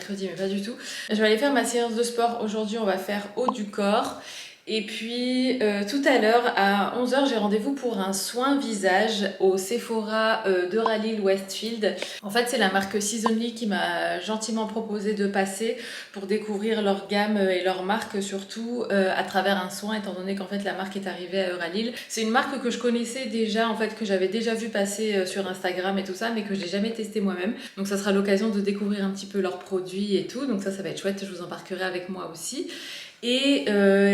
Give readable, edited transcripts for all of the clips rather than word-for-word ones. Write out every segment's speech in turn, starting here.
mercredi, mais pas du tout. Je vais aller faire ma séance de sport. Aujourd'hui, on va faire haut du corps. Et puis tout à l'heure à 11h j'ai rendez-vous pour un soin visage au Sephora de Raleigh Westfield. En fait c'est la marque Seasonly qui m'a gentiment proposé de passer pour découvrir leur gamme et leur marque surtout à travers un soin, étant donné qu'en fait la marque est arrivée à Raleigh. C'est une marque que je connaissais déjà, en fait que j'avais déjà vu passer sur Instagram et tout ça, mais que j'ai jamais testé moi-même. Donc ça sera l'occasion de découvrir un petit peu leurs produits et tout, donc ça va être chouette, je vous embarquerai avec moi aussi. Et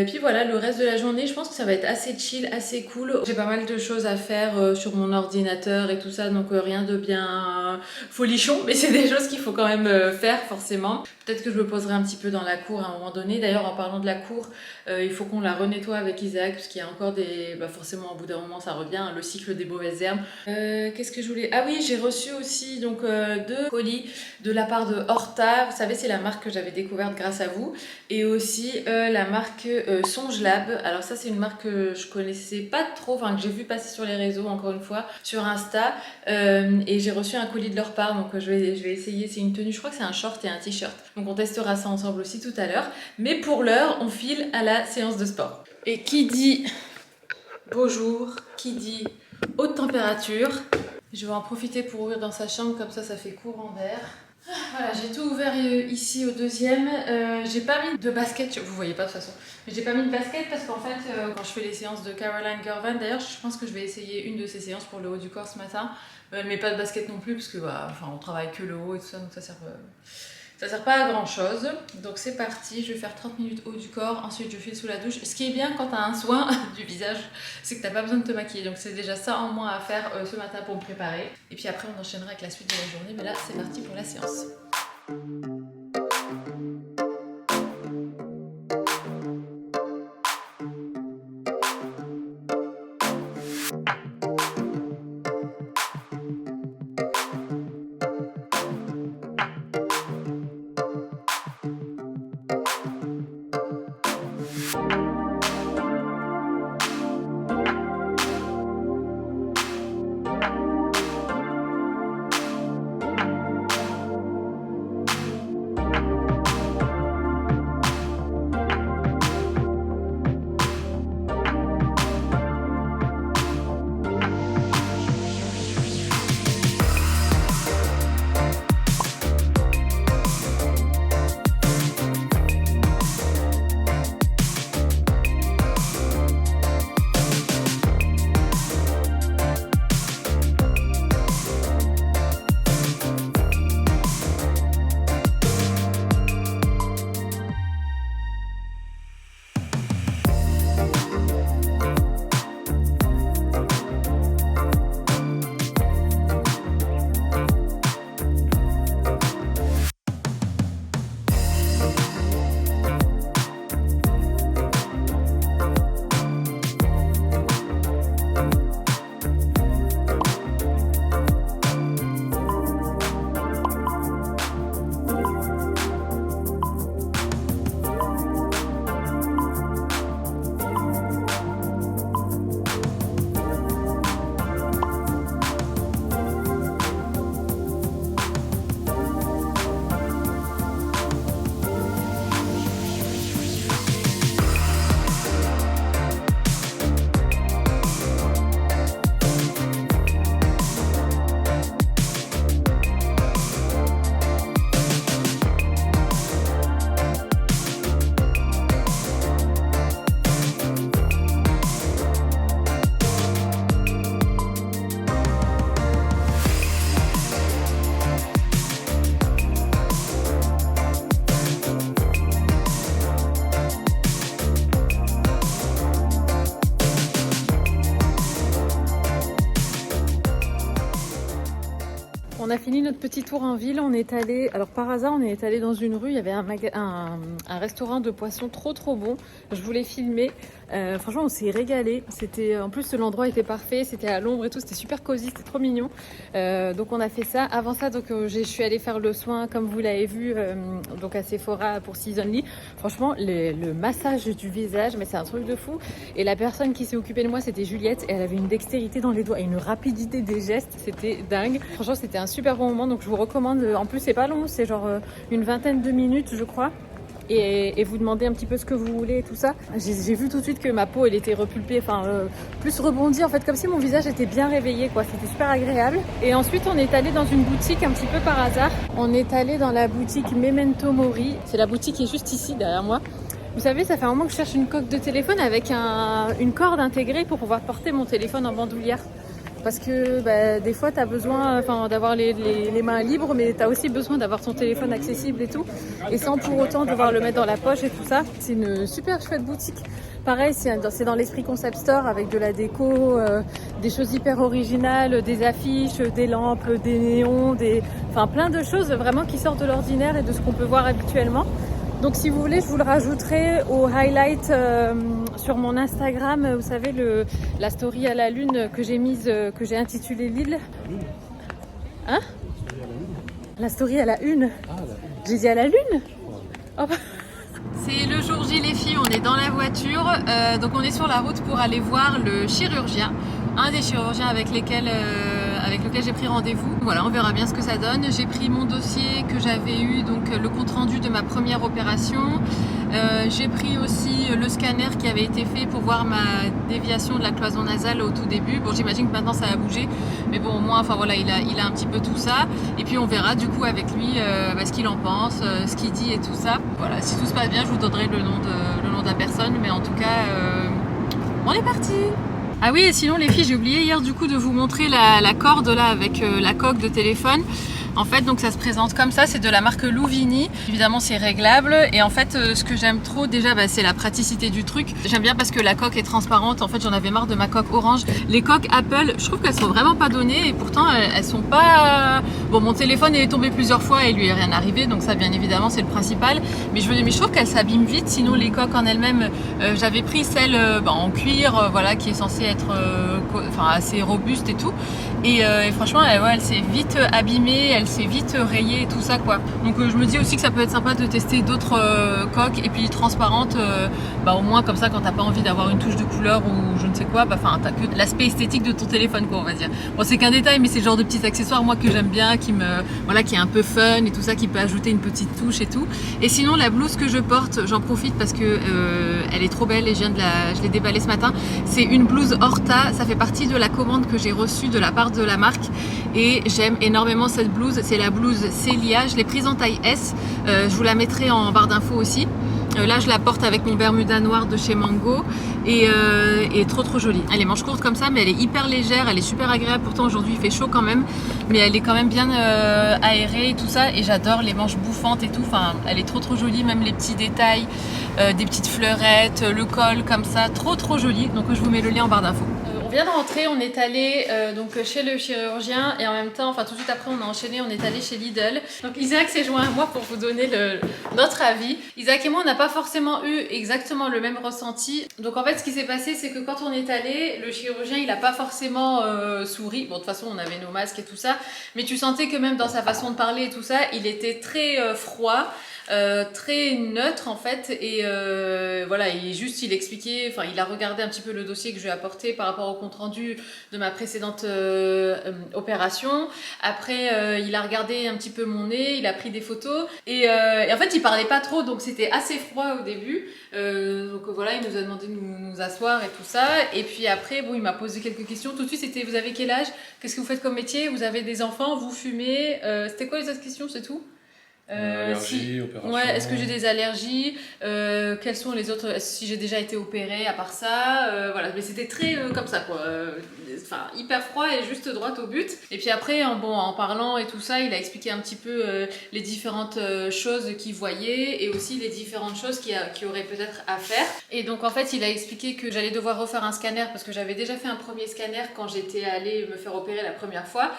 puis voilà, le reste de la journée, je pense que ça va être assez chill, assez cool. J'ai pas mal de choses à faire sur mon ordinateur et tout ça, donc rien de bien folichon, mais c'est des choses qu'il faut quand même faire forcément. Peut-être que je me poserai un petit peu dans la cour à un moment donné. D'ailleurs, en parlant de la cour, il faut qu'on la renettoie avec Isaac, parce qu'il y a encore des... Bah forcément, au bout d'un moment, ça revient, le cycle des mauvaises herbes. Qu'est-ce que je voulais... Ah oui, j'ai reçu aussi donc 2 colis de la part de Horta. Vous savez, c'est la marque que j'avais découverte grâce à vous. Et aussi la marque Songe Lab. Alors ça, c'est une marque que je connaissais pas trop, enfin que j'ai vu passer sur les réseaux, encore une fois, sur Insta. Et j'ai reçu un colis de leur part, donc je vais essayer. C'est une tenue, je crois que c'est un short et un t-shirt. Donc on testera ça ensemble aussi tout à l'heure. Mais pour l'heure, on file à la séance de sport. Et qui dit beau jour, qui dit haute température, je vais en profiter pour ouvrir dans sa chambre, comme ça fait courant d'air. Voilà, j'ai tout ouvert ici au deuxième. J'ai pas mis de basket, vous voyez pas de toute façon, mais j'ai pas mis de basket parce qu'en fait, quand je fais les séances de Caroline Girvan, d'ailleurs, je pense que je vais essayer une de ces séances pour le haut du corps ce matin. Elle met pas de basket non plus parce que on travaille que le haut et tout ça, donc ça sert pas à grand chose. Donc c'est parti, je vais faire 30 minutes haut du corps, ensuite je file sous la douche. Ce qui est bien quand t'as un soin du visage, c'est que t'as pas besoin de te maquiller. Donc c'est déjà ça en moins à faire ce matin pour me préparer. Et puis après on enchaînera avec la suite de la journée, mais là c'est parti pour la séance. On a fini notre petit tour en ville, on est allé, alors par hasard on est allé dans une rue, il y avait un restaurant de poissons trop bon, je voulais filmer, franchement on s'est régalé, c'était, en plus l'endroit était parfait, c'était à l'ombre et tout, c'était super cosy, c'était trop mignon, donc on a fait ça. Avant ça donc je suis allée faire le soin comme vous l'avez vu, donc à Sephora pour Seasonly. Franchement le massage du visage, mais c'est un truc de fou, et la personne qui s'est occupée de moi c'était Juliette, et elle avait une dextérité dans les doigts et une rapidité des gestes, c'était dingue, franchement c'était un super super bon moment, donc je vous recommande. En plus, c'est pas long, c'est genre une vingtaine de minutes, je crois. Et vous demandez un petit peu ce que vous voulez et tout ça. J'ai vu tout de suite que ma peau, elle était repulpée, plus rebondie, en fait, comme si mon visage était bien réveillé, quoi. C'était super agréable. Et ensuite, on est allé dans une boutique un petit peu par hasard. On est allé dans la boutique Memento Mori. C'est la boutique qui est juste ici, derrière moi. Vous savez, ça fait un moment que je cherche une coque de téléphone avec une corde intégrée pour pouvoir porter mon téléphone en bandoulière. Parce que des fois, tu as besoin d'avoir les mains libres, mais tu as aussi besoin d'avoir ton téléphone accessible et tout. Et sans pour autant devoir le mettre dans la poche et tout ça. C'est une super chouette boutique. Pareil, c'est dans l'esprit concept store avec de la déco, des choses hyper originales, des affiches, des lampes, des néons, plein de choses vraiment qui sortent de l'ordinaire et de ce qu'on peut voir habituellement. Donc si vous voulez, je vous le rajouterai au highlight sur mon Instagram. Vous savez, la story à la lune que j'ai mise, que j'ai intitulée Lille. Hein? La story à la une. J'ai dit à la lune? Oh. C'est le jour J les filles, on est dans la voiture. Donc on est sur la route pour aller voir le chirurgien. Un des chirurgiens avec lequel j'ai pris rendez-vous. Voilà, on verra bien ce que ça donne. J'ai pris mon dossier que j'avais eu, donc le compte rendu de ma première opération. J'ai pris aussi le scanner qui avait été fait pour voir ma déviation de la cloison nasale au tout début. Bon, j'imagine que maintenant ça a bougé, mais bon, au moins, il a un petit peu tout ça. Et puis on verra du coup avec lui ce qu'il en pense, ce qu'il dit et tout ça. Voilà, si tout se passe bien, je vous donnerai le nom de la personne, mais en tout cas, on est parti. Ah oui, et sinon les filles, j'ai oublié hier du coup de vous montrer la corde là avec la coque de téléphone. En fait, donc ça se présente comme ça, c'est de la marque Louvini. Évidemment, c'est réglable. Et en fait, ce que j'aime trop déjà, c'est la praticité du truc. J'aime bien parce que la coque est transparente. En fait, j'en avais marre de ma coque orange. Les coques Apple, je trouve qu'elles sont vraiment pas données et pourtant elles sont pas... Bon, mon téléphone est tombé plusieurs fois et lui est rien arrivé, donc ça, bien évidemment, c'est le principal. Mais je trouve qu'elles s'abîment vite. Sinon, les coques en elles-mêmes, j'avais pris celle en cuir, qui est censée être assez robuste et tout. Et franchement, elle s'est vite abîmée, elle s'est vite rayée et tout ça, quoi. Donc je me dis aussi que ça peut être sympa de tester d'autres coques et puis transparentes, au moins comme ça, quand t'as pas envie d'avoir une touche de couleur ou je ne sais quoi, t'as que l'aspect esthétique de ton téléphone, quoi, on va dire. Bon, c'est qu'un détail, mais c'est le genre de petits accessoires, moi, que j'aime bien, qui est un peu fun et tout ça, qui peut ajouter une petite touche et tout. Et sinon, la blouse que je porte, j'en profite parce que elle est trop belle et je l'ai déballée ce matin. C'est une blouse Horta, ça fait partie de la commande que j'ai reçue de la part de la marque et j'aime énormément cette blouse. C'est la blouse Célia, je l'ai prise en taille S, je vous la mettrai en barre d'infos aussi. Là je la porte avec mon Bermuda noir de chez Mango et trop jolie. Elle est manche courte comme ça, mais elle est hyper légère, elle est super agréable. Pourtant aujourd'hui il fait chaud quand même, mais elle est quand même bien aérée et tout ça, et j'adore les manches bouffantes et tout. Elle est trop jolie, même les petits détails, des petites fleurettes, le col comme ça, trop jolie. Donc je vous mets le lien en barre d'infos. On vient de rentrer, on est allé chez le chirurgien et en même temps, tout de suite après on a enchaîné, on est allé chez Lidl. Donc Isaac s'est joint à moi pour vous donner notre avis. Isaac et moi on n'a pas forcément eu exactement le même ressenti. Donc en fait ce qui s'est passé, c'est que quand on est allé, le chirurgien il n'a pas forcément souri. Bon, de toute façon on avait nos masques et tout ça, mais tu sentais que même dans sa façon de parler et tout ça, il était très froid. Très neutre en fait, et il expliquait, il a regardé un petit peu le dossier que je lui ai apporté par rapport au compte rendu de ma précédente opération. Après il a regardé un petit peu mon nez, il a pris des photos et en fait il parlait pas trop, donc c'était assez froid au début. Il nous a demandé de nous asseoir et tout ça, et puis après il m'a posé quelques questions. Tout de suite c'était: vous avez quel âge, qu'est-ce que vous faites comme métier, vous avez des enfants, vous fumez, c'était quoi les autres questions, c'est tout. Allergies, opérations. Ouais, est-ce que j'ai des allergies, quels sont les autres, si j'ai déjà été opérée à part ça, mais c'était très comme ça, quoi, hyper froid et juste droit au but. Et puis après en parlant et tout ça, il a expliqué un petit peu les différentes choses qu'il voyait et aussi les différentes choses qu'il aurait peut-être à faire. Et donc en fait il a expliqué que j'allais devoir refaire un scanner parce que j'avais déjà fait un premier scanner quand j'étais allée me faire opérer la première fois.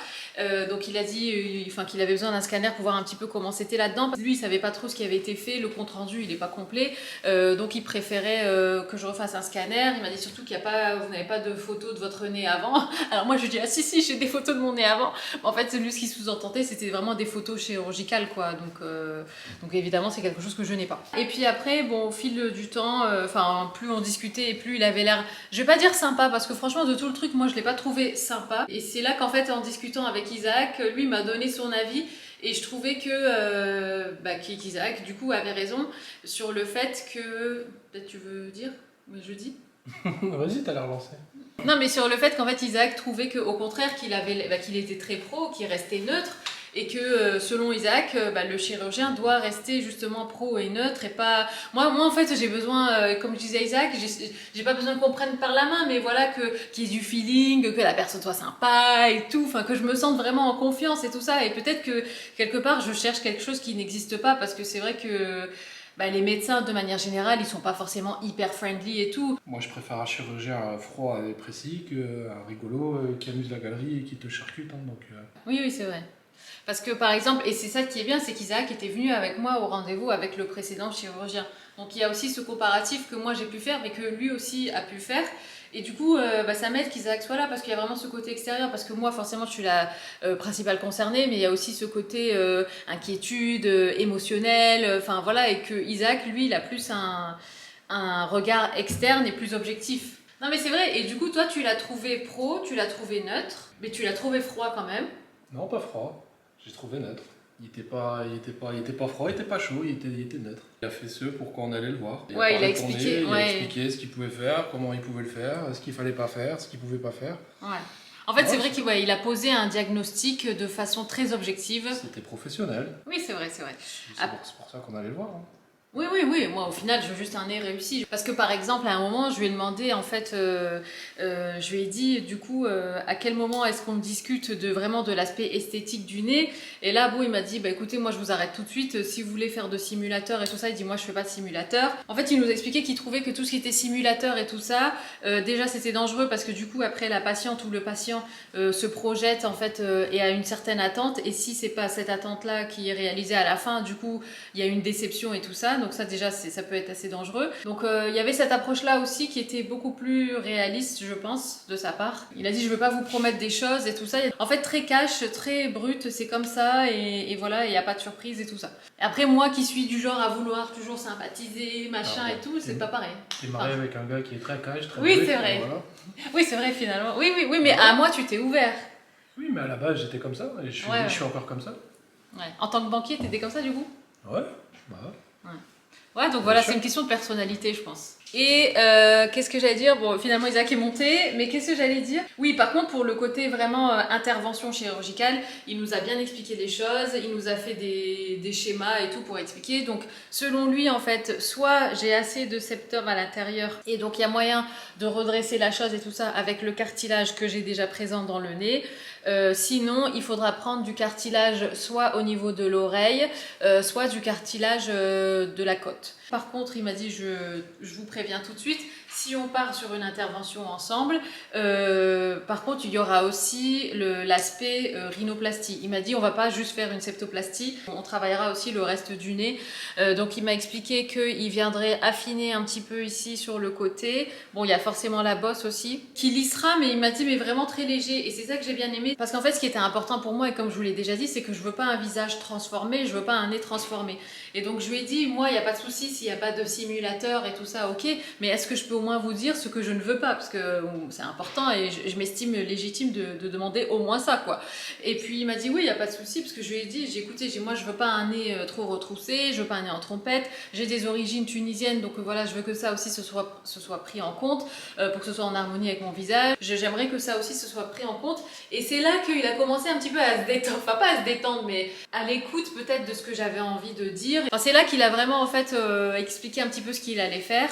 Donc il a dit qu'il avait besoin d'un scanner pour voir un petit peu comment c'était là-dedans. Lui, il savait pas trop ce qui avait été fait, le compte rendu, il est pas complet, donc il préférait que je refasse un scanner. Il m'a dit surtout qu'il y a pas, vous n'avez pas de photos de votre nez avant. Alors moi, je lui dis ah si, j'ai des photos de mon nez avant. En fait, lui, ce qu'il sous-entendait, c'était vraiment des photos chirurgicales, quoi. Donc évidemment, c'est quelque chose que je n'ai pas. Et puis après, bon, au fil du temps, plus on discutait et plus il avait l'air, je vais pas dire sympa, parce que franchement, de tout le truc, moi, je l'ai pas trouvé sympa. Et c'est là qu'en fait, en discutant avec Isaac, lui m'a donné son avis. Et je trouvais qu'Isaac, du coup, avait raison sur le fait que... Peut-être tu veux dire, mais je dis. Vas-y, t'as l'air lancé. Non, mais sur le fait qu'en fait, Isaac trouvait qu'au contraire, qu'il était très pro, qu'il restait neutre. Et que selon Isaac, le chirurgien doit rester justement pro et neutre et pas... Moi en fait, j'ai besoin, comme je disais à Isaac, j'ai pas besoin qu'on prenne par la main, mais voilà, qu'il y ait du feeling, que la personne soit sympa et tout, enfin que je me sente vraiment en confiance et tout ça. Et peut-être que quelque part, je cherche quelque chose qui n'existe pas, parce que c'est vrai que les médecins, de manière générale, ils sont pas forcément hyper friendly et tout. Moi, je préfère un chirurgien froid et précis qu'un rigolo qui amuse la galerie et qui te charcute. Oui, c'est vrai. Parce que par exemple, et c'est ça qui est bien, c'est qu'Isaac était venu avec moi au rendez-vous avec le précédent chirurgien. Donc il y a aussi ce comparatif que moi j'ai pu faire, mais que lui aussi a pu faire. Et du coup, ça m'aide qu'Isaac soit là, parce qu'il y a vraiment ce côté extérieur. Parce que moi, forcément, je suis la principale concernée, mais il y a aussi ce côté inquiétude, émotionnel, et que Isaac, lui, il a plus un regard externe et plus objectif. Non mais c'est vrai, et du coup, toi, tu l'as trouvé pro, tu l'as trouvé neutre, mais tu l'as trouvé froid quand même. Non, pas froid. J'ai trouvé neutre. Il était pas froid, il était pas chaud, il était neutre. Il a fait ce pourquoi on allait le voir. Il a expliqué. Il a expliqué ce qu'il pouvait faire, comment il pouvait le faire, ce qu'il fallait pas faire, ce qu'il pouvait pas faire. Ouais. En fait, c'est vrai qu'il a posé un diagnostic de façon très objective. C'était professionnel. Oui, c'est vrai. C'est pour ça qu'on allait le voir. Oui, moi au final je veux juste un nez réussi. Parce que par exemple à un moment je lui ai demandé en fait, je lui ai dit du coup à quel moment est-ce qu'on discute vraiment de l'aspect esthétique du nez. Et là il m'a dit écoutez, moi je vous arrête tout de suite, si vous voulez faire de simulateur et tout ça, il dit moi je fais pas de simulateur. En fait il nous expliquait qu'il trouvait que tout ce qui était simulateur et tout ça, déjà c'était dangereux parce que du coup après la patiente ou le patient se projette en fait et a une certaine attente, et si c'est pas cette attente là qui est réalisée à la fin, du coup il y a une déception et tout ça. Donc ça déjà ça peut être assez dangereux. Donc il y avait cette approche là aussi qui était beaucoup plus réaliste, je pense, de sa part. Il a dit je veux pas vous promettre des choses et tout ça. En fait très cash, très brut, c'est comme ça, et voilà, il n'y a pas de surprise et tout ça. Après moi qui suis du genre à vouloir toujours sympathiser, machin et tout, c'est pas pareil. T'es marié avec un gars qui est très cash, très oui, brut, c'est vrai. Voilà. Oui c'est vrai finalement. Oui mais à moi tu t'es ouvert. Oui, mais à la base j'étais comme ça et je suis encore comme ça. Ouais. En tant que banquier t'étais comme ça du coup? Ouais. Ouais, donc voilà, c'est une question de personnalité, je pense. Et qu'est-ce que j'allais dire? Bon, finalement, Isaac est monté, mais qu'est-ce que j'allais dire? Oui, par contre, pour le côté vraiment intervention chirurgicale, il nous a bien expliqué les choses, il nous a fait des schémas et tout pour expliquer. Donc, selon lui, en fait, soit j'ai assez de septum à l'intérieur, et donc il y a moyen de redresser la chose et tout ça avec le cartilage que j'ai déjà présent dans le nez. Sinon, il faudra prendre du cartilage soit au niveau de l'oreille, soit du cartilage de la côte. Par contre, il m'a dit, je vous préviens tout de suite, si on part sur une intervention ensemble, par contre, il y aura aussi l'aspect rhinoplastie. Il m'a dit, on va pas juste faire une septoplastie, on travaillera aussi le reste du nez. Donc, il m'a expliqué qu'il viendrait affiner un petit peu ici sur le côté. Bon, il y a forcément la bosse aussi, qui lissera, mais il m'a dit, mais vraiment très léger. Et c'est ça que j'ai bien aimé. Parce qu'en fait, ce qui était important pour moi, et comme je vous l'ai déjà dit, c'est que je veux pas un visage transformé, je veux pas un nez transformé. Et donc, je lui ai dit, moi, il n'y a pas de souci s'il n'y a pas de simulateur et tout ça, ok, mais est-ce que je peux au moins vous dire ce que je ne veux pas? Parce que c'est important et je m'estime légitime de demander au moins ça, quoi. Et puis, il m'a dit, oui, il n'y a pas de souci, parce que je lui ai dit, écoutez, moi, je veux pas un nez trop retroussé, je veux pas un nez en trompette, j'ai des origines tunisiennes, donc voilà, je veux que ça aussi ce soit pris en compte, pour que ce soit en harmonie avec mon visage. J'aimerais que ça aussi ce soit pris en compte. Et c'est là qu'il a commencé un petit peu à se détendre, enfin pas à se détendre, mais à l'écoute peut-être de ce que j'avais envie de dire. Enfin, c'est là qu'il a vraiment en fait expliqué un petit peu ce qu'il allait faire.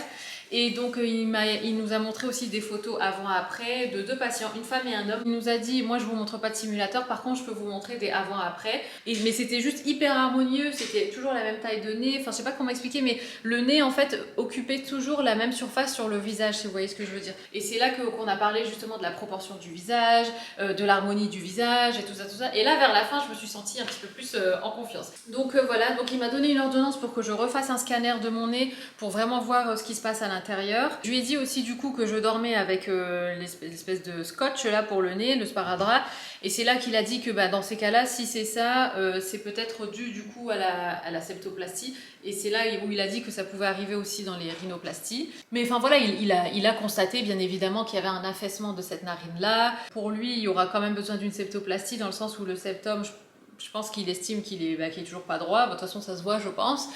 Et donc il nous a montré aussi des photos avant-après de 2 patients, une femme et un homme. Il nous a dit, moi je vous montre pas de simulateur, par contre je peux vous montrer des avant-après. Mais c'était juste hyper harmonieux, c'était toujours la même taille de nez, enfin je sais pas comment expliquer, mais le nez en fait occupait toujours la même surface sur le visage, si vous voyez ce que je veux dire. Et c'est là qu'on a parlé justement de la proportion du visage, de l'harmonie du visage et tout ça, tout ça. Et là vers la fin je me suis sentie un petit peu plus en confiance. Donc voilà, donc il m'a donné une ordonnance pour que je refasse un scanner de mon nez pour vraiment voir ce qui se passe à l'intérieur. Je lui ai dit aussi du coup que je dormais avec l'espèce de scotch là pour le nez, le sparadrap, et c'est là qu'il a dit que dans ces cas-là, si c'est ça, c'est peut-être dû du coup à la septoplastie, et c'est là où il a dit que ça pouvait arriver aussi dans les rhinoplasties. Mais enfin voilà, il a constaté bien évidemment qu'il y avait un affaissement de cette narine là. Pour lui, il y aura quand même besoin d'une septoplastie dans le sens où le septum, je pense qu'il estime qu'il est toujours pas droit. De toute façon, ça se voit, je pense.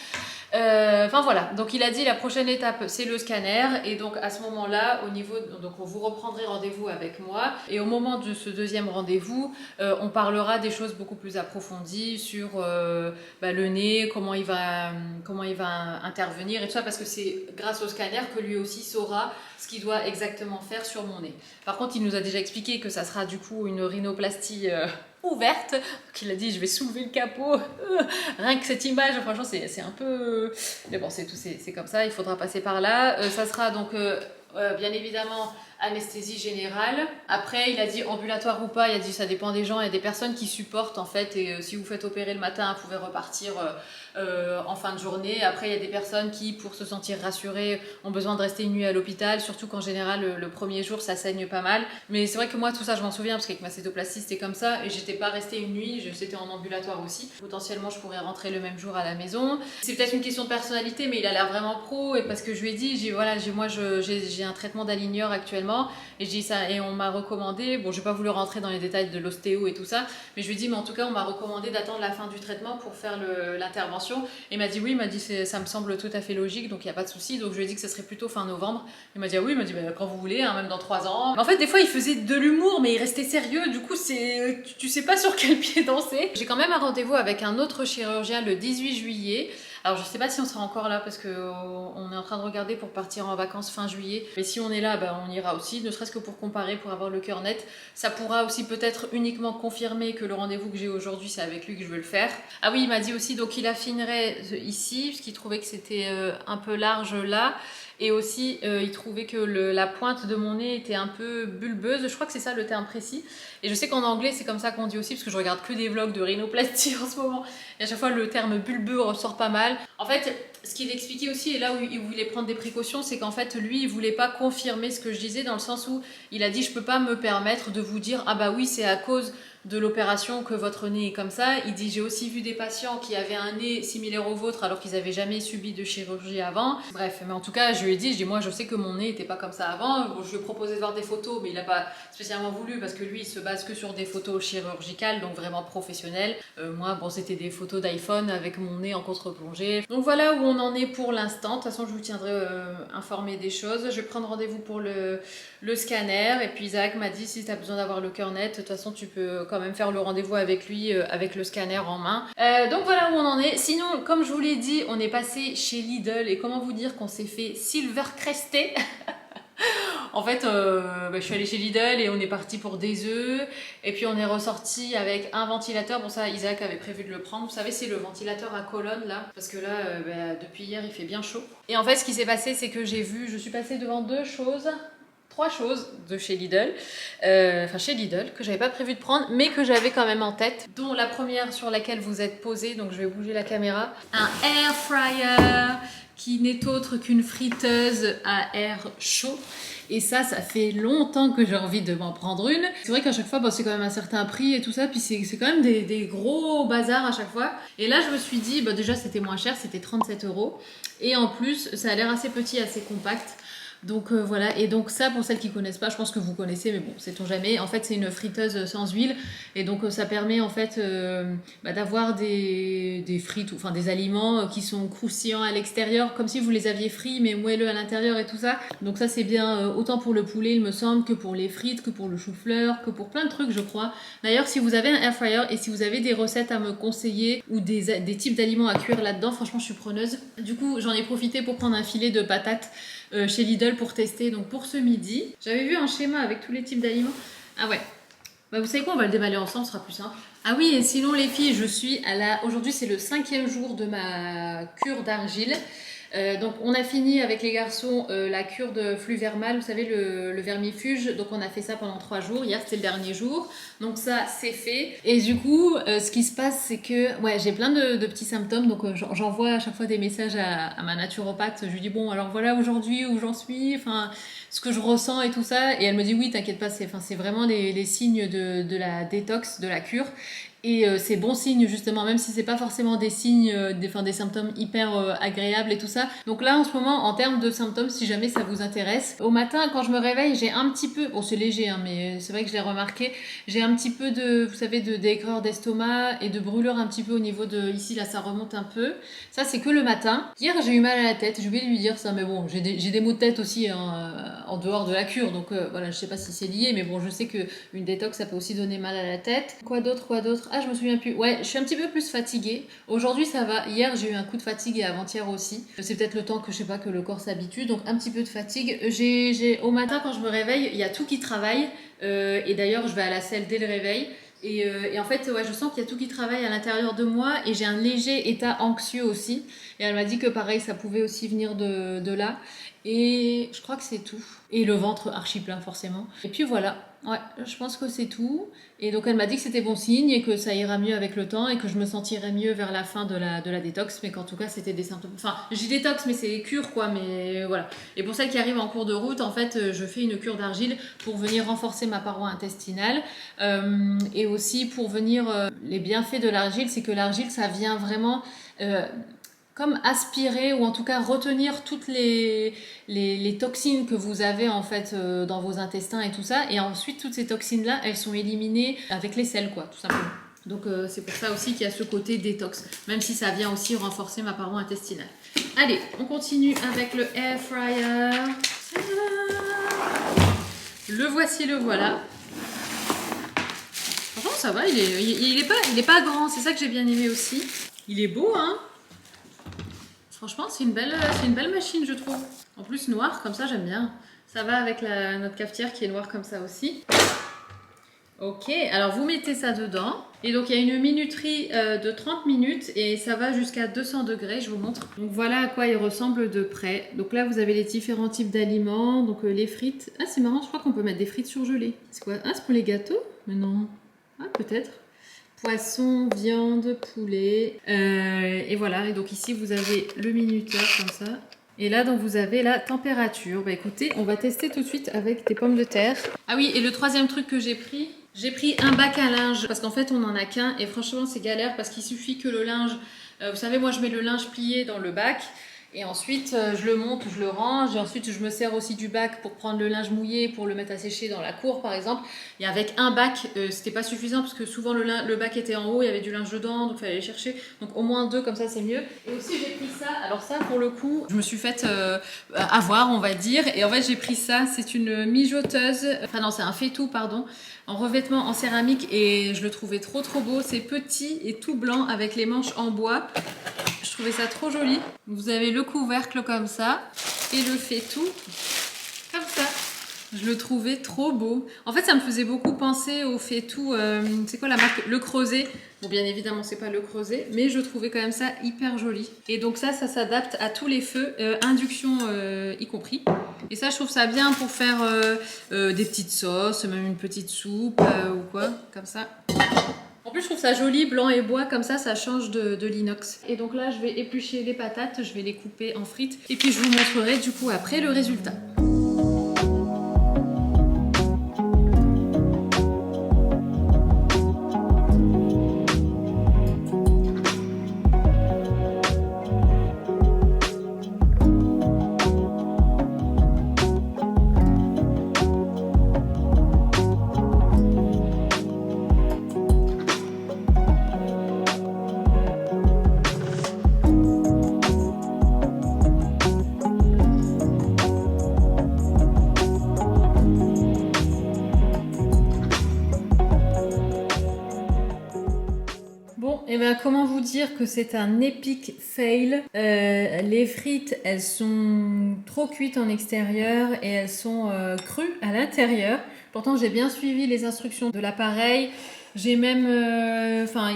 Enfin voilà, donc il a dit la prochaine étape c'est le scanner, et donc à ce moment-là, donc vous reprendrez rendez-vous avec moi, et au moment de ce deuxième rendez-vous, on parlera des choses beaucoup plus approfondies sur le nez, comment il va intervenir et tout ça, parce que c'est grâce au scanner que lui aussi saura ce qu'il doit exactement faire sur mon nez. Par contre, il nous a déjà expliqué que ça sera du coup une rhinoplastie ouverte, qu'il a dit je vais soulever le capot, rien que cette image, franchement c'est un peu... Mais bon, c'est comme ça, il faudra passer par là. Ça sera donc bien évidemment anesthésie générale. Après, il a dit ambulatoire ou pas, il a dit ça dépend des gens. Il y a des personnes qui supportent en fait, et si vous faites opérer le matin, vous pouvez repartir en fin de journée. Après, il y a des personnes qui, pour se sentir rassurées, ont besoin de rester une nuit à l'hôpital, surtout qu'en général, le premier jour, ça saigne pas mal. Mais c'est vrai que moi, tout ça, je m'en souviens, parce qu'avec ma cétoplastie, c'était comme ça, et j'étais pas restée une nuit, c'était en ambulatoire aussi. Potentiellement, je pourrais rentrer le même jour à la maison. C'est peut-être une question de personnalité, mais il a l'air vraiment pro, et parce que je lui ai dit, moi, j'ai un traitement d'aligneur actuellement, et j'ai ça, et on m'a recommandé, bon, j'ai pas voulu rentrer dans les détails de l'ostéo et tout ça, mais je lui ai dit, mais en tout cas, on m'a recommandé d'attendre la fin du traitement pour faire l'intervention. Et il m'a dit oui, il m'a dit ça me semble tout à fait logique, donc il n'y a pas de souci. Donc je lui ai dit que ça serait plutôt fin novembre. Il m'a dit ah oui, il m'a dit quand vous voulez, même dans 3 ans. Mais en fait, des fois, il faisait de l'humour, mais il restait sérieux. Du coup, tu sais pas sur quel pied danser. J'ai quand même un rendez-vous avec un autre chirurgien le 18 juillet. Alors je sais pas si on sera encore là parce qu'on est en train de regarder pour partir en vacances fin juillet. Mais si on est là, on ira aussi, ne serait-ce que pour comparer, pour avoir le cœur net. Ça pourra aussi peut-être uniquement confirmer que le rendez-vous que j'ai aujourd'hui, c'est avec lui que je veux le faire. Ah oui, il m'a dit aussi donc il affinerait ici, parce qu'il trouvait que c'était un peu large là. Et aussi, il trouvait que la pointe de mon nez était un peu bulbeuse. Je crois que c'est ça le terme précis. Et je sais qu'en anglais, c'est comme ça qu'on dit aussi, parce que je regarde que des vlogs de rhinoplastie en ce moment. Et à chaque fois, le terme bulbeux ressort pas mal. En fait, ce qu'il expliquait aussi, et là où il voulait prendre des précautions, c'est qu'en fait, lui, il voulait pas confirmer ce que je disais, dans le sens où il a dit, je peux pas me permettre de vous dire, ah bah oui, c'est à cause de l'opération que votre nez est comme ça. Il dit, j'ai aussi vu des patients qui avaient un nez similaire au vôtre alors qu'ils n'avaient jamais subi de chirurgie avant. Bref, mais en tout cas, je lui ai dit, moi je sais que mon nez n'était pas comme ça avant. Bon, je lui ai proposé de voir des photos, mais il n'a pas spécialement voulu parce que lui, il se base que sur des photos chirurgicales, donc vraiment professionnelles. Moi, bon, c'était des photos d'iPhone avec mon nez en contre-plongée. Donc voilà où on en est pour l'instant. De toute façon, je vous tiendrai informé des choses. Je vais prendre rendez-vous pour le scanner. Et puis Isaac m'a dit, si tu as besoin d'avoir le cœur net, de toute façon, tu peux quand même faire le rendez-vous avec lui, avec le scanner en main. Donc voilà où on en est. Sinon, comme je vous l'ai dit, on est passé chez Lidl, et comment vous dire qu'on s'est fait silver cresté. En fait, je suis allée chez Lidl et on est parti pour des œufs, et puis on est ressorti avec un ventilateur. Bon, ça Isaac avait prévu de le prendre, vous savez, c'est le ventilateur à colonne là, parce que là depuis hier il fait bien chaud. Et en fait ce qui s'est passé, c'est que je suis passée devant 3 choses de chez Lidl, chez Lidl, que j'avais pas prévu de prendre, mais que j'avais quand même en tête, dont la première sur laquelle vous êtes posé, donc je vais bouger la caméra, un air fryer qui n'est autre qu'une friteuse à air chaud. Et ça fait longtemps que j'ai envie de m'en prendre une. C'est vrai qu'à chaque fois, c'est quand même un certain prix et tout ça, puis c'est quand même des gros bazars à chaque fois. Et là, je me suis dit, déjà c'était moins cher, c'était 37 €. Et en plus, ça a l'air assez petit, assez compact. Donc voilà, et donc ça, pour celles qui connaissent pas, je pense que vous connaissez, mais bon, sait-on jamais. En fait, c'est une friteuse sans huile, et donc ça permet en fait d'avoir des frites, enfin des aliments qui sont croustillants à l'extérieur, comme si vous les aviez frits mais moelleux à l'intérieur et tout ça. Donc ça, c'est bien autant pour le poulet, il me semble, que pour les frites, que pour le chou-fleur, que pour plein de trucs, je crois. D'ailleurs, si vous avez un air fryer et si vous avez des recettes à me conseiller ou des types d'aliments à cuire là-dedans, franchement, je suis preneuse. Du coup, j'en ai profité pour prendre un filet de patates chez Lidl pour tester, donc pour ce midi. J'avais vu un schéma avec tous les types d'aliments. Ah ouais. Bah vous savez quoi, on va le déballer ensemble, ce sera plus simple. Ah oui, et sinon les filles, aujourd'hui c'est le 5e jour de ma cure d'argile. Donc on a fini avec les garçons la cure de flux vermal, vous savez le vermifuge, donc on a fait ça pendant 3 jours, hier c'était le dernier jour, donc ça c'est fait. Et du coup ce qui se passe c'est que ouais, j'ai plein de petits symptômes, donc j'envoie à chaque fois des messages à ma naturopathe, je lui dis bon alors voilà aujourd'hui où j'en suis, enfin ce que je ressens et tout ça, et elle me dit oui t'inquiète pas, c'est vraiment les signes de la détox, de la cure. Et c'est bon signe justement, même si c'est pas forcément des signes, des symptômes hyper agréables et tout ça. Donc là en ce moment, en termes de symptômes, si jamais ça vous intéresse, au matin quand je me réveille, j'ai un petit peu, bon c'est léger hein, mais c'est vrai que je l'ai remarqué, j'ai un petit peu de, vous savez, d'aigreur d'estomac et de brûlure un petit peu au niveau de, ici là ça remonte un peu. Ça c'est que le matin. Hier j'ai eu mal à la tête, j'ai oublié de lui dire ça, mais bon j'ai des maux de tête aussi hein, en dehors de la cure, donc voilà, je sais pas si c'est lié, mais bon je sais que une détox ça peut aussi donner mal à la tête. Quoi d'autre? Ah, je me souviens plus. Ouais, je suis un petit peu plus fatiguée. Aujourd'hui, ça va. Hier, j'ai eu un coup de fatigue et avant-hier aussi. C'est peut-être le temps que je sais pas que le corps s'habitue. Donc, un petit peu de fatigue. Au matin, quand je me réveille, il y a tout qui travaille. Et d'ailleurs, je vais à la selle dès le réveil. Et en fait, ouais, je sens qu'il y a tout qui travaille à l'intérieur de moi. Et j'ai un léger état anxieux aussi. Et elle m'a dit que pareil, ça pouvait aussi venir de là. Et je crois que c'est tout. Et le ventre archi plein, forcément. Et puis voilà. Ouais, je pense que c'est tout. Et donc elle m'a dit que c'était bon signe et que ça ira mieux avec le temps et que je me sentirais mieux vers la fin de la détox, mais qu'en tout cas c'était des symptômes. Enfin, j'ai détox, mais c'est cure quoi, mais voilà. Et pour celles qui arrivent en cours de route, en fait, je fais une cure d'argile pour venir renforcer ma paroi intestinale et aussi pour venir. Les bienfaits de l'argile, c'est que l'argile ça vient vraiment. Comme aspirer ou en tout cas retenir toutes les toxines que vous avez en fait dans vos intestins et tout ça, et ensuite toutes ces toxines là elles sont éliminées avec les selles quoi, tout simplement. Donc c'est pour ça aussi qu'il y a ce côté détox, même si ça vient aussi renforcer ma paroi intestinale. Allez, on continue avec le air fryer. Le voici, le voilà. Franchement ça va, il est pas grand, c'est ça que j'ai bien aimé aussi. Il est beau hein. Franchement, c'est une belle machine, je trouve. En plus, noir, comme ça, j'aime bien. Ça va avec notre cafetière qui est noire comme ça aussi. Ok, alors vous mettez ça dedans. Et donc, il y a une minuterie de 30 minutes et ça va jusqu'à 200 degrés, je vous montre. Donc, voilà à quoi il ressemble de près. Donc là, vous avez les différents types d'aliments. Donc, les frites. Ah, c'est marrant, je crois qu'on peut mettre des frites surgelées. C'est quoi? Ah, c'est pour les gâteaux? Mais non. Ah, peut-être. Poisson, viande, poulet, et voilà. Et donc ici vous avez le minuteur comme ça. Et là donc vous avez la température. Bah écoutez, on va tester tout de suite avec des pommes de terre. Ah oui, et le troisième truc que j'ai pris un bac à linge parce qu'en fait on en a qu'un et franchement c'est galère parce qu'il suffit que le linge, vous savez moi je mets le linge plié dans le bac. Et ensuite, je le monte, je le range. Et ensuite, je me sers aussi du bac pour prendre le linge mouillé, pour le mettre à sécher dans la cour, par exemple. Et avec un bac, c'était pas suffisant parce que souvent le bac était en haut, il y avait du linge dedans, donc il fallait aller chercher. Donc au moins 2, comme ça, c'est mieux. Et aussi, j'ai pris ça. Alors ça, pour le coup, je me suis faite avoir, on va dire. Et en fait, j'ai pris ça. C'est une mijoteuse. Enfin non, c'est un faitout, pardon. En revêtement en céramique. Et je le trouvais trop beau. C'est petit et tout blanc avec les manches en bois. Je trouvais ça trop joli. Vous avez le couvercle comme ça et le faitout comme ça. Je le trouvais trop beau. En fait, ça me faisait beaucoup penser au faitout. C'est quoi la marque? Le Creuset. Bon, bien évidemment, c'est pas le Creuset, mais je trouvais quand même ça hyper joli. Et donc ça s'adapte à tous les feux, induction y compris. Et ça, je trouve ça bien pour faire des petites sauces, même une petite soupe ou quoi, comme ça. En plus, je trouve ça joli, blanc et bois, comme ça change de l'inox. Et donc là, je vais éplucher les patates, je vais les couper en frites. Et puis, je vous montrerai du coup après le résultat. Et ben comment vous dire que c'est un épique fail. Les frites, elles sont trop cuites en extérieur et elles sont crues à l'intérieur. Pourtant, j'ai bien suivi les instructions de l'appareil. J'ai même,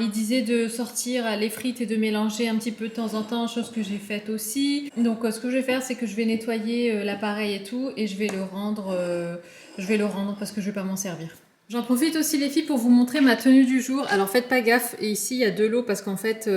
il disait de sortir les frites et de mélanger un petit peu de temps en temps, chose que j'ai faite aussi. Donc, ce que je vais faire, c'est que je vais nettoyer l'appareil et tout, et je vais le rendre parce que je vais pas m'en servir. J'en profite aussi les filles pour vous montrer ma tenue du jour. Alors faites pas gaffe, et ici il y a de l'eau parce qu'en fait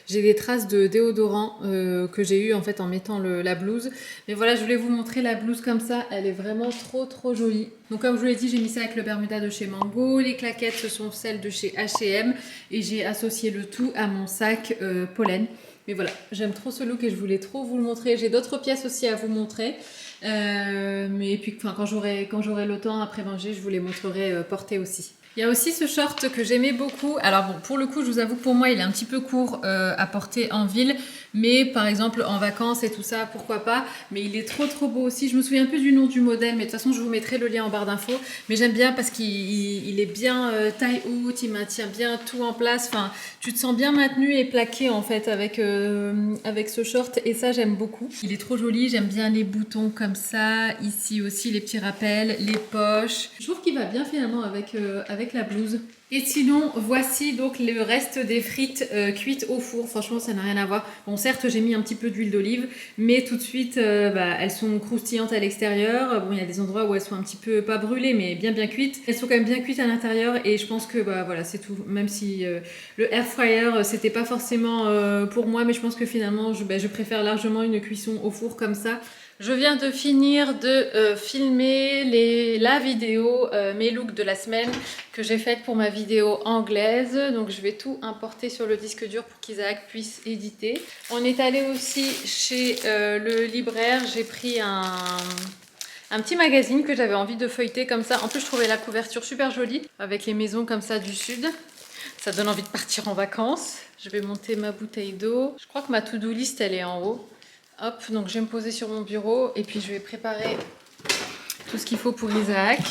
j'ai des traces de déodorant que j'ai eu en fait en mettant la blouse. Mais voilà, je voulais vous montrer la blouse comme ça, elle est vraiment trop jolie. Donc comme je vous l'ai dit, j'ai mis ça avec le Bermuda de chez Mango, les claquettes ce sont celles de chez H&M et j'ai associé le tout à mon sac Pollen. Mais voilà, j'aime trop ce look et je voulais trop vous le montrer. J'ai d'autres pièces aussi à vous montrer. Mais puis quand j'aurai le temps après manger, je vous les montrerai portées aussi. Il y a aussi ce short que j'aimais beaucoup. Alors bon, pour le coup, je vous avoue que pour moi, il est un petit peu court à porter en ville. Mais par exemple, en vacances et tout ça, pourquoi pas. Mais il est trop beau aussi. Je me souviens plus du nom du modèle, mais de toute façon, je vous mettrai le lien en barre d'infos. Mais j'aime bien parce qu'il est bien taille haute, il maintient bien tout en place. Enfin, tu te sens bien maintenu et plaqué en fait avec ce short. Et ça, j'aime beaucoup. Il est trop joli. J'aime bien les boutons comme ça. Ici aussi, les petits rappels, les poches. Je trouve qu'il va bien finalement avec la blouse. Et sinon, voici donc le reste des frites cuites au four. Franchement, ça n'a rien à voir. Bon, certes, j'ai mis un petit peu d'huile d'olive, mais tout de suite, elles sont croustillantes à l'extérieur. Bon, il y a des endroits où elles sont un petit peu, pas brûlées, mais bien cuites. Elles sont quand même bien cuites à l'intérieur et je pense que, voilà, c'est tout. Même si le air fryer, c'était pas forcément pour moi, mais je pense que finalement, je préfère largement une cuisson au four comme ça. Je viens de finir de filmer la vidéo, mes looks de la semaine que j'ai faite pour ma vidéo anglaise. Donc je vais tout importer sur le disque dur pour qu'Isaac puisse éditer. On est allé aussi chez le libraire. J'ai pris un petit magazine que j'avais envie de feuilleter comme ça. En plus, je trouvais la couverture super jolie avec les maisons comme ça du sud. Ça donne envie de partir en vacances. Je vais monter ma bouteille d'eau. Je crois que ma to-do list, elle est en haut. Hop, donc je vais me poser sur mon bureau et puis je vais préparer tout ce qu'il faut pour Isaac.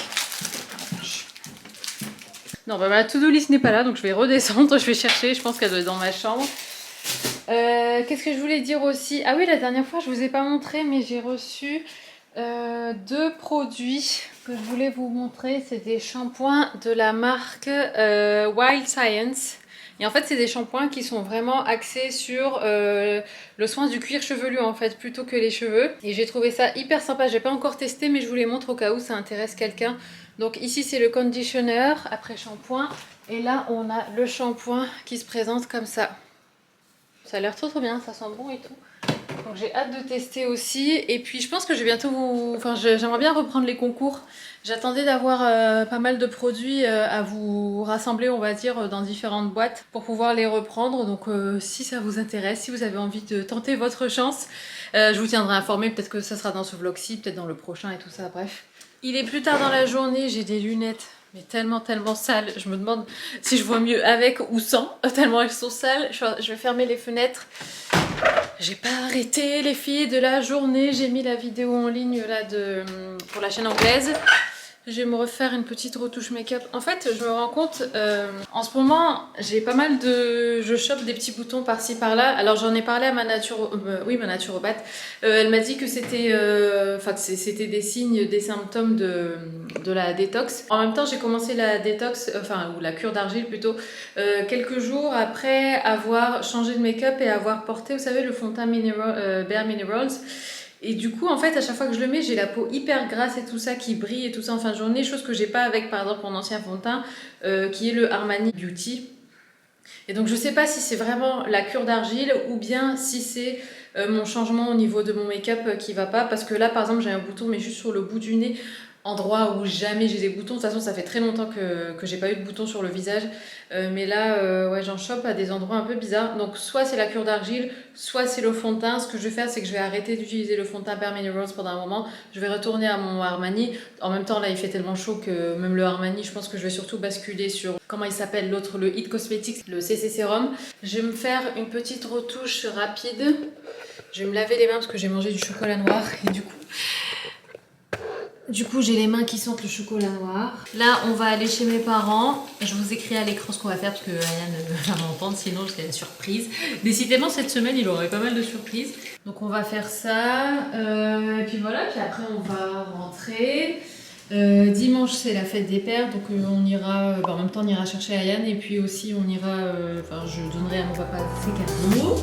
Non, ma to-do list n'est pas là, donc je vais redescendre, je vais chercher, je pense qu'elle doit être dans ma chambre. Qu'est-ce que je voulais dire aussi? Ah oui, la dernière fois, je ne vous ai pas montré, mais j'ai reçu 2 produits que je voulais vous montrer. C'est des shampoings de la marque Wild Science. Et en fait, c'est des shampoings qui sont vraiment axés sur le soin du cuir chevelu en fait, plutôt que les cheveux. Et j'ai trouvé ça hyper sympa. J'ai pas encore testé, mais je vous les montre au cas où ça intéresse quelqu'un. Donc ici, c'est le conditioner après shampoing. Et là, on a le shampoing qui se présente comme ça. Ça a l'air trop bien, ça sent bon et tout. Donc j'ai hâte de tester aussi. Et puis je pense que je vais bientôt j'aimerais bien reprendre les concours. J'attendais d'avoir pas mal de produits à vous rassembler, on va dire, dans différentes boîtes pour pouvoir les reprendre. Donc si ça vous intéresse, si vous avez envie de tenter votre chance, je vous tiendrai informé. Peut-être que ça sera dans ce vlog-ci, peut-être dans le prochain et tout ça, bref. Il est plus tard dans la journée, j'ai des lunettes. Mais tellement sales, je me demande si je vois mieux avec ou sans, tellement elles sont sales. Je vais fermer les fenêtres. J'ai pas arrêté les filles de la journée, j'ai mis la vidéo en ligne là pour la chaîne anglaise. Je vais me refaire une petite retouche make-up. En fait, je me rends compte, en ce moment, j'ai pas mal de... Je chope des petits boutons par-ci par-là. Alors j'en ai parlé à ma naturopathe. Elle m'a dit que c'était c'était des signes, des symptômes de la détox. En même temps, j'ai commencé la détox, ou la cure d'argile plutôt, quelques jours après avoir changé de make-up et avoir porté, vous savez, le fond de teint Bare Minerals. Et du coup, en fait, à chaque fois que je le mets, j'ai la peau hyper grasse et tout ça qui brille et tout ça en fin de journée, chose que j'ai pas avec, par exemple, mon ancien fond de teint, qui est le Armani Beauty. Et donc, je sais pas si c'est vraiment la cure d'argile ou bien si c'est mon changement au niveau de mon make-up qui va pas. Parce que là, par exemple, j'ai un bouton, mais juste sur le bout du nez, endroit où jamais j'ai des boutons. De toute façon, ça fait très longtemps que j'ai pas eu de boutons sur le visage. Mais là, ouais, j'en chope à des endroits un peu bizarres. Donc, soit c'est la cure d'argile, soit c'est le fond de teint. Ce que je vais faire, c'est que je vais arrêter d'utiliser le fond de teint Bare Minerals pendant un moment. Je vais retourner à mon Armani. En même temps, là, il fait tellement chaud que même le Armani, je pense que je vais surtout basculer sur, comment il s'appelle l'autre, le It Cosmetics, le CC Serum. Je vais me faire une petite retouche rapide. Je vais me laver les mains parce que j'ai mangé du chocolat noir. Et du coup... Du coup, j'ai les mains qui sentent le chocolat noir. Là, on va aller chez mes parents. Je vous écris à l'écran ce qu'on va faire parce que Ryan va m'entendre, sinon c'est la surprise. Décidément, cette semaine, il aurait pas mal de surprises. Donc, on va faire ça. Et puis voilà, puis après, on va rentrer. Dimanche, c'est la fête des pères, donc on ira, en même temps, on ira chercher Ayane et puis aussi, on ira, je donnerai à mon papa ses cadeaux.